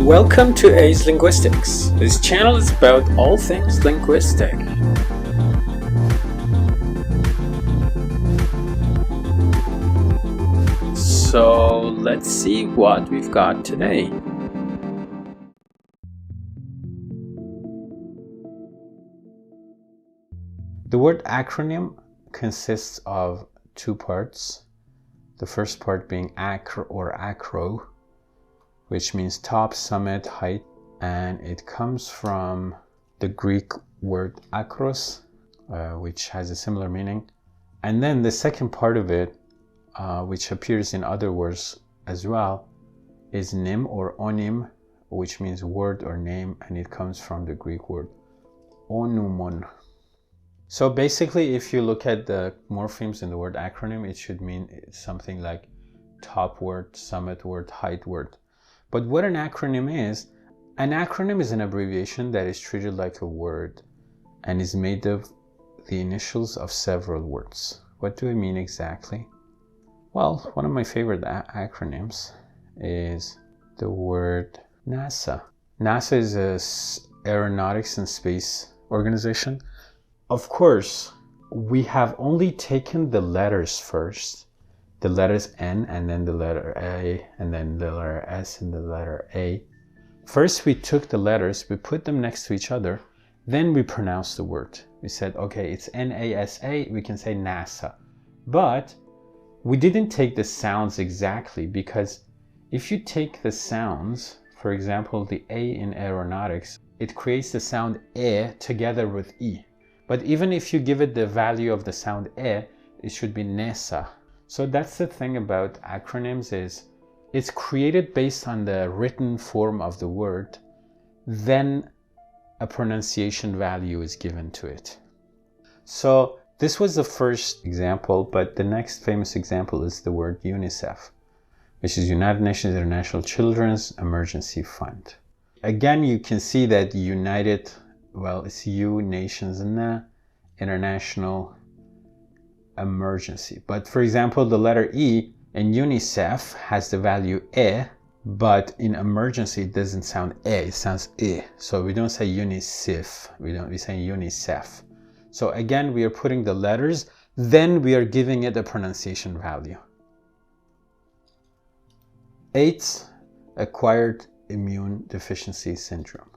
Welcome to A's Linguistics. This channel is about all things linguistic. So let's see what we've got today. The word acronym consists of two parts. The first part being acr or acro, which means top, summit, height, and it comes from the Greek word akros, which has a similar meaning. And then the second part of it, which appears in other words as well, is nym or onym, which means word or name, and it comes from the Greek word onumon. So basically, if you look at the morphemes in the word acronym, it should mean something like top word, summit word, height word. But what an acronym is an abbreviation that is treated like a word and is made of the initials of several words. What do I mean exactly? Well, one of my favorite acronyms is the word NASA. NASA is an aeronautics and space organization. Of course, we have only taken the letters first, the letters N and then the letter A and then the letter S and the letter A. First we took the letters, we put them next to each other, then we pronounced the word. We said, okay, it's N-A-S-A, we can say NASA. But we didn't take the sounds exactly, because if you take the sounds, for example, the A in aeronautics, it creates the sound E together with E. But even if you give it the value of the sound E, it should be NESA. So that's the thing about acronyms, is it's created based on the written form of the word, then a pronunciation value is given to it. So this was the first example, but the next famous example is the word UNICEF, which is United Nations International Children's Emergency Fund. Again, you can see that United, well, it's U, nations, and international emergency. But for example, the letter E in UNICEF has the value E, but in emergency it doesn't sound E, it sounds I. So we don't say UNICEF, we say UNICEF. So again, we are putting the letters, then we are giving it a pronunciation value. AIDS, acquired immune deficiency syndrome.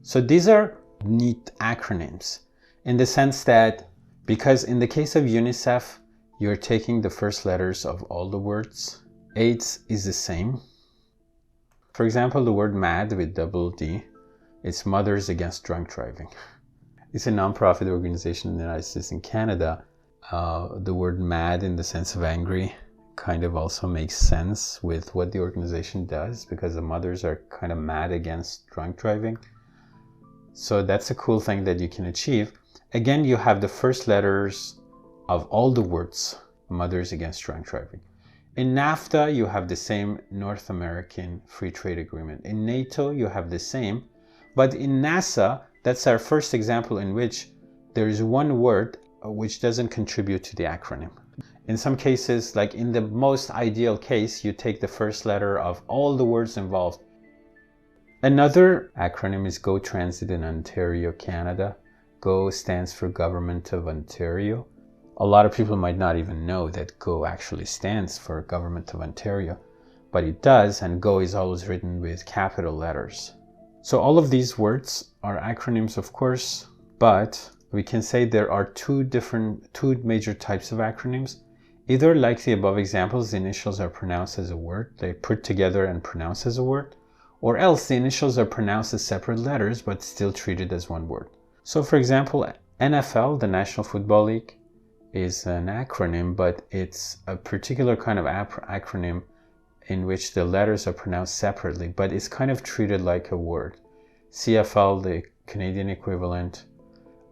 So these are neat acronyms in the sense that, because in the case of UNICEF, you're taking the first letters of all the words. AIDS is the same. For example, the word MAD with double D, it's Mothers Against Drunk Driving. It's a non-profit organization in the United States and Canada. The word MAD in the sense of angry kind of also makes sense with what the organization does, because the mothers are kind of mad against drunk driving. So that's a cool thing that you can achieve. Again, you have the first letters of all the words, Mothers Against Drunk Driving. In NAFTA, you have the same North American Free Trade Agreement. In NATO, you have the same. But in NASA, that's our first example in which there is one word which doesn't contribute to the acronym. In some cases, like in the most ideal case, you take the first letter of all the words involved. Another acronym is Go Transit in Ontario, Canada. GO stands for Government of Ontario. A lot of people might not even know that GO actually stands for Government of Ontario, but it does, and GO is always written with capital letters. So all of these words are acronyms, of course, but we can say there are two major types of acronyms. Either like the above examples, the initials are pronounced as a word, they put together and pronounced as a word, or else the initials are pronounced as separate letters but still treated as one word. So for example, NFL, the National Football League, is an acronym, but it's a particular kind of acronym in which the letters are pronounced separately, but it's kind of treated like a word. CFL, the Canadian equivalent.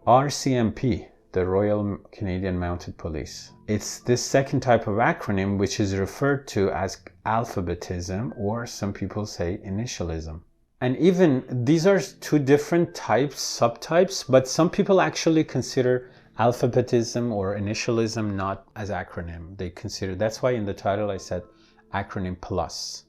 RCMP, the Royal Canadian Mounted Police. It's this second type of acronym which is referred to as alphabetism, or some people say initialism. And even these are two different types, subtypes, but some people actually consider alphabetism or initialism not as acronym. They consider, that's why in the title I said acronym plus.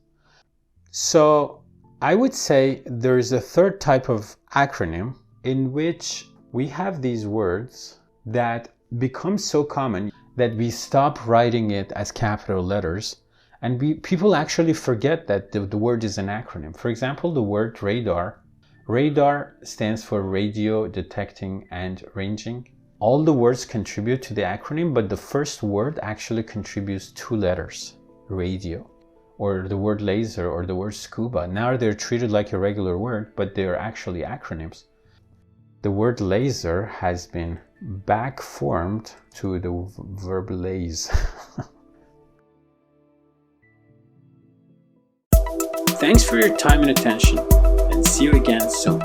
So I would say there is a third type of acronym in which we have these words that become so common that we stop writing it as capital letters, and people actually forget that the word is an acronym. For example, the word radar. Radar stands for radio detecting and ranging. All the words contribute to the acronym, but the first word actually contributes 2 letters, radio, or the word laser, or the word scuba. Now they're treated like a regular word, but they're actually acronyms. The word laser has been back formed to the verb laze. Thanks for your time and attention, and see you again soon.